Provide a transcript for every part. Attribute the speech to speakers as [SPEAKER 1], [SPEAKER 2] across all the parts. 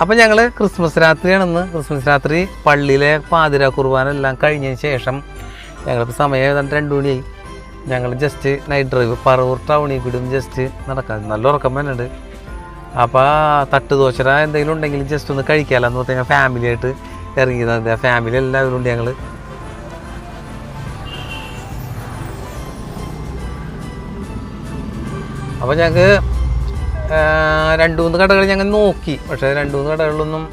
[SPEAKER 1] അപ്പം ഞങ്ങൾ Christmas രാത്രിയാണെന്ന്. Christmas രാത്രി പള്ളിയിലെ പാതിര കുർബാന എല്ലാം കഴിഞ്ഞതിന് ശേഷം ഞങ്ങളിപ്പോൾ സമയം ഏതാണ്ട് 2 മണിയായി. ഞങ്ങൾ ജസ്റ്റ് നൈറ്റ് ഡ്രൈവ് പറവൂർ ടൗണിൽ കൂടി ജസ്റ്റ് നടക്കാൻ നല്ല ഉറക്കം വരുന്നുണ്ട്. അപ്പോൾ തട്ടുദോശ എന്തെങ്കിലും ഉണ്ടെങ്കിൽ ജസ്റ്റ് ഒന്ന് കഴിക്കാമല്ലോ എന്ന് പറഞ്ഞാൽ ഫാമിലിയായിട്ട് ഇറങ്ങിയത്. ഫാമിലി എല്ലാവരും ഉണ്ട് ഞങ്ങൾ. അപ്പോൾ ഞങ്ങൾക്ക് 2-3 കടകൾ ഞങ്ങൾ നോക്കി. പക്ഷേ 2-3 കടകളിലൊന്നും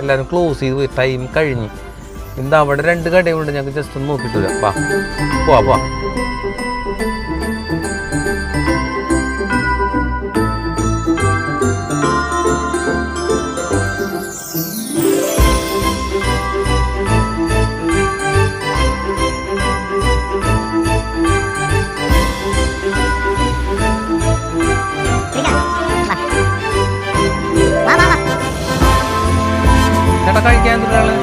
[SPEAKER 1] എല്ലാവരും ക്ലോസ് ചെയ്ത് പോയി, ടൈം കഴിഞ്ഞു. എന്താ അവിടെ 2 കടയുണ്ട്, ഞങ്ങൾക്ക് ജസ്റ്റ് ഒന്ന് നോക്കിയിട്ട് വരാം. പോവാ. ചേട്ടാ കഴിക്കാൻ ഒരാള്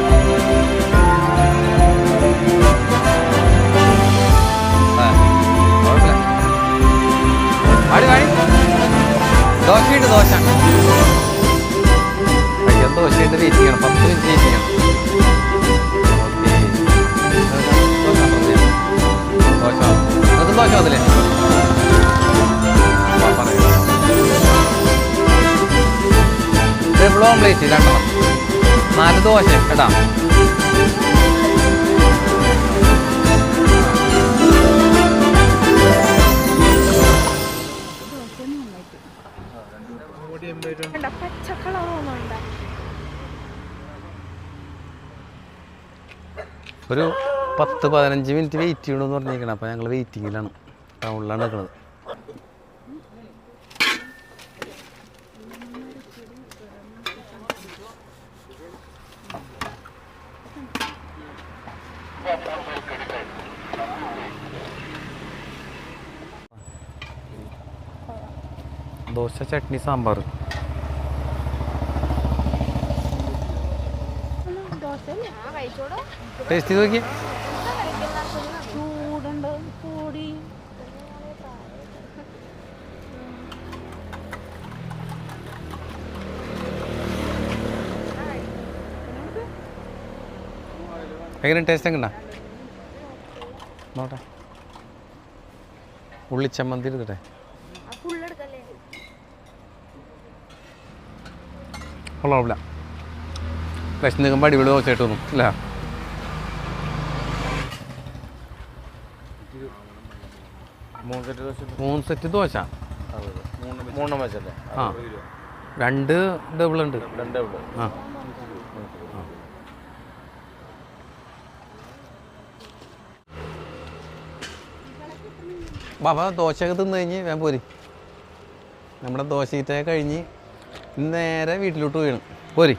[SPEAKER 1] ദോശയുണ്ട്. ദോശ കഴിക്കാൻ ദോശയുണ്ട്. വെയിറ്റ് ചെയ്യണം, 10 മിനിറ്റ് വെയിറ്റ് ചെയ്യണം. ദോശ അതും ദോശ അതില്ലേ ഡബിൾ ഓംപ്ലേറ്റ് 2 4 ദോശ കേട്ടാ. ഒരു 10-15 മിനിറ്റ് വെയിറ്റ് ചെയ്യണമെന്ന് പറഞ്ഞിരിക്കണം. അപ്പോൾ ഞങ്ങൾ വെയിറ്റിങ്ങിലാണ്, ടൗണിലാണ് നിൽക്കുന്നത്. ദോശ, ചട്നി, സാമ്പാർ. ടേസ്റ്റ് ചെയ്ത് നോക്കി. എങ്ങനെ ടേസ്റ്റ് എങ്ങനെ നോട്ടെ. ഉള്ളിച്ചമ്മന്തി എടുക്കട്ടെ. കൊള്ളാമില്ല. വിശന്ന് നിൽക്കുമ്പോൾ അടിപൊളി ദോശ ഇട്ടൊന്നും ഇല്ല. മൂന്ന് സെറ്റ് ദോശ.
[SPEAKER 2] 3 വെച്ചല്ലേ?
[SPEAKER 1] ആ 2 ഡബിൾ ഉണ്ട്. ആ ബാബ ദോശയൊക്കെ തിന്നു കഴിഞ്ഞ് ഞാൻ പോരി. നമ്മുടെ ദോശ കഴിഞ്ഞ് നേരെ വീട്ടിലോട്ട് വീണ് പോരി.